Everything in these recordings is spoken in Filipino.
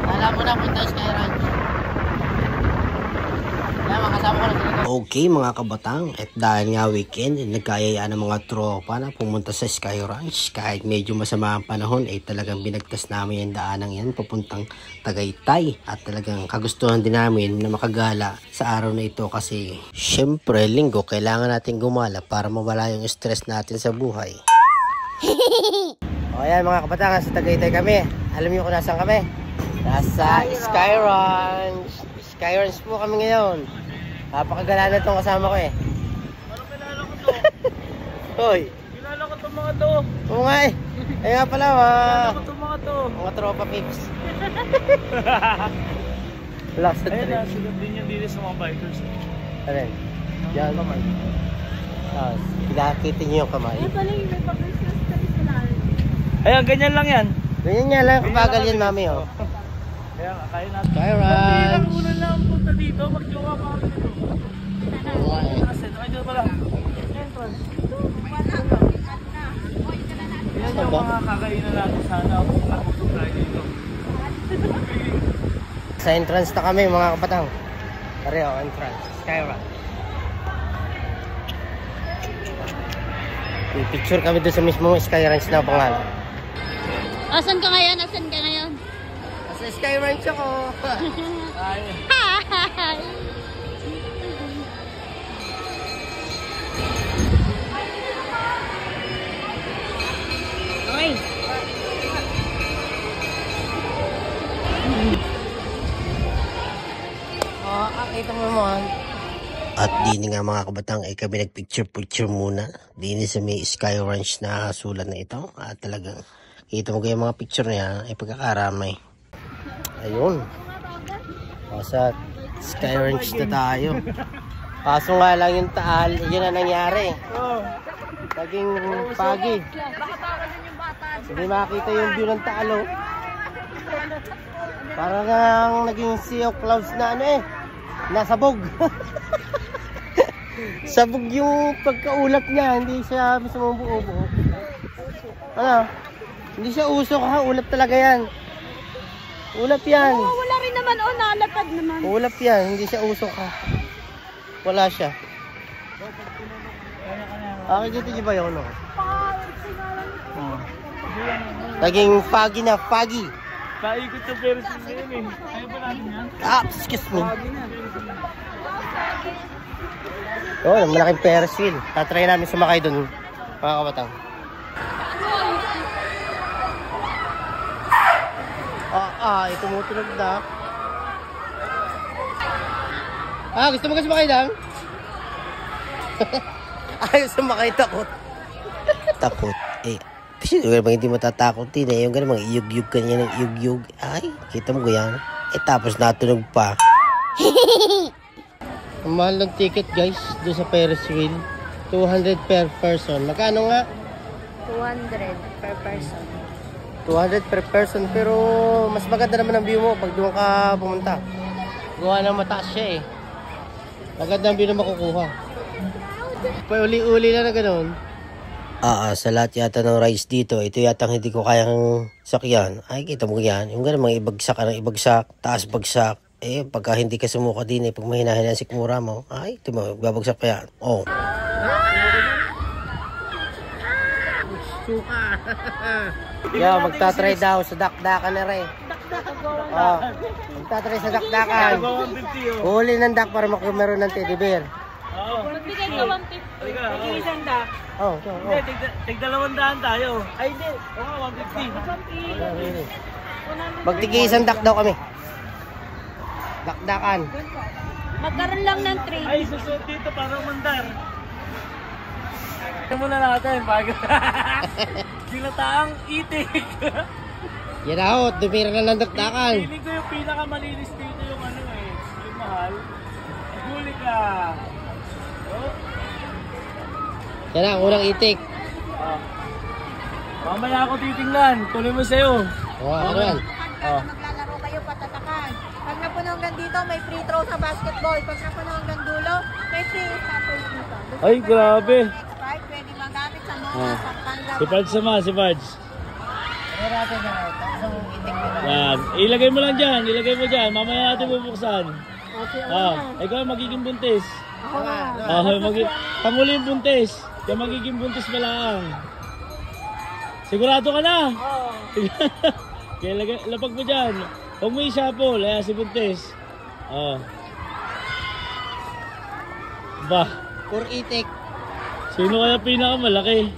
Alam mo na, punta Sky Ranch. Kaya makasama ko na dito. Okay mga kabatang, at dahil nga weekend, nagkayayaan ng mga tropa na pumunta sa Sky Ranch. Kahit medyo masama ang panahon, talagang binagtas namin yung daanang yan papuntang Tagaytay. At talagang kagustuhan din namin na makagala sa araw na ito kasi syempre linggo kailangan natin gumala para mawala yung stress natin sa buhay. O ayan mga kabatang, sa Tagaytay kami. Alam niyo kung nasaan kami? Nasa Sky Ranch. Sky Ranch po kami ngayon. Napakagala na itong kasama ko eh. Parang kilala ko to. Hoy. Kilala ko itong mga to. Oo nga eh. Ay nga pala Kilala ko itong mga to. mga tropa pips. Relax na Ayun trip. na, sugat din yan dito sa mga bikers. Ano yun? Yan. Kamay. Pinakakita niyo yung kamay. Ay, pala yung may pag-resist sa lalim. Ayan, ganyan lang yan. Ganyan nga lang kapagal yan mami oh. Kaya kaya natin. Sky Hindi lang Ranch. muna lang punta dito. Mag-jowa pa kami dito. Oo nga eh. Kasi, ay dito pala. Entrance. Yan yung mga kakainan natin sana kung mag-subscribe dito. Sa entrance na kami mga kapatang. Pareho, entrance. Sky Ranch. Picture kami doon sa mismong Sky Ranch na pangalan. Asan ka ngayon? Asan ka ngayon? Sa Sky Ranch ako. Ay. Oy! Kita mo naman. At dini nga mga kabatang ay kami nagpicture-picture muna. Dini sa may Sky Ranch na sulat na ito. At talagang kita mo kayo mga picture niya ay pagkakaramay. Ayun. Sa Sky Ranch na tayo. Kaso nga lang yung taal, yun na nangyari. Naging pagi. Hindi makita yung view ng taal oh. Parang naging sea of clouds na ano eh. Nasabog. Sabog yung pagkaulap niya, hindi siya mismo buo-buo. Ano? Hindi siya usok ha, ulap talaga yan. Ulap yan. Oo, wala rin naman. O, nalapad naman. Ulap yan, hindi siya usok ha. Wala siya. Kita niyo ba yun? No? Naging foggy na, foggy. Paikot sa Ferris wheel eh. Ayaw ba natin yan? Excuse me. Oh, malaking Ferris wheel. Tatry namin sumakay dun, mga kabatang. Tumutunog na. Gusto mo ka sumakay lang? Ayaw sumakay, takot. Takot, eh. Siguro bang hindi matatakot din eh. Yung gano'n, mga iyug-yug kanya ng iyug-yug. Ay, kita mo yan. Tapos natunog pa. Ang mahal ng ticket guys, doon sa Ferris wheel. 200 per person. Magkano nga? 200 per person. 200 per person, pero mas maganda naman ang view mo pag doon ka pumunta. Gawa ng mataas siya eh. Maganda ang view na makukuha. Pauli-uli na gano'n. Sa lahat yata ng rides dito, ito yata hindi ko kayang sakyan. Ay, kita mo yan. Yung gano'n, mga ibagsak ka ng ibagsak, taas bagsak. Pagka hindi ka sumuka din pag mahina-hina si kumura mo, ay, ito mo, babagsak pa yan. Oh. Yeah, magtatry daw sa dakdakan na rin. Magtatry sa dakdakan. Huli ng dak para meron ng teddy bear. Magbigay ka 150. Magbigay isang dak. Hindi, tig-200 tayo. Ay, hindi. Oo, 150. Magtigi isang dak daw kami. Dakdakan. Magkaroon lang ng 3. Ay, susunod dito parang mandar. Ito muna natin, bago. Ginataang itik. Yan ako, dumira na ng dakdakan. Feeling ko yung pinakamalinis dito yung ano eh, yung mahal. Huli ka. Yan na, unang itik. Mamaya ako titingnan, tuloy mo sa'yo. Ano yan? Maglalaro kayo patatakan. Pag napuno hanggang dito, may free throw sa basketball. Pag napuno hanggang dulo, may free stopper dito. Ay, grabe. Right, pwede magamit sa mga sa Si Pards naman, si Pards. natin na ito. Isang itik nila. Yan. Ilagay mo lang dyan. Ilagay mo dyan. Mamaya natin bubuksan. Okay, Ikaw magiging buntis. Ako na. Kamuli yung buntis. Kaya magiging buntis pa lang. Sigurado ka na? Oo. Kaya lapag mo dyan. Huwag mo i-shuffle. Ayan si buntis. Ba, Pur itik. sino kaya pinakamalaki?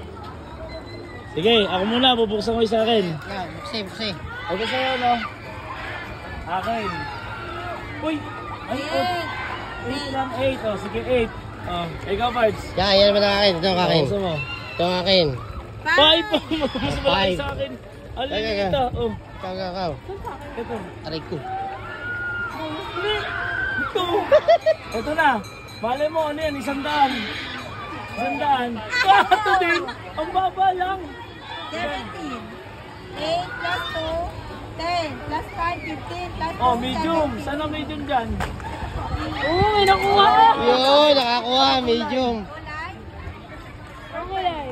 Sige, ako muna. Bubuksan ko yung sa akin. Yan, buksi. Okay sa'yo, no? Akin. Uy! Ay, 8 lang, 8. Oh, sige, 8. Oh, ikaw, Pards. Yan naman ang akin. Ito ang akin. Buksan mo. Ito ang akin. 5 po! Mas malaki sa akin. Alin Kaya. ito? Oh, Ikaw. ito. Aray ko. Ito. Ito na. Malay mo, ano yan? 100. 100. Ito din. Ang baba lang. 17. 8 plus 2, 10 plus 5, 15 plus 2, Oh, medium. Sana medium dyan. Uy, nakuha! Yun, nakakuha. Medium.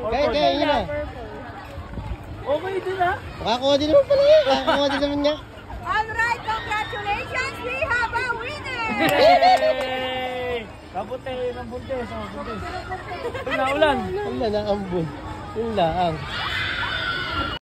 Kulay? Kaya yun na. Okay din ha. Nakakuha din naman pala yan. Nakakuha din naman niya. Alright, congratulations! We have a winner! Yay! Kabuti ng buntis. Oh, buntis. Uy, naulan. Wala na ambon. Yun lang.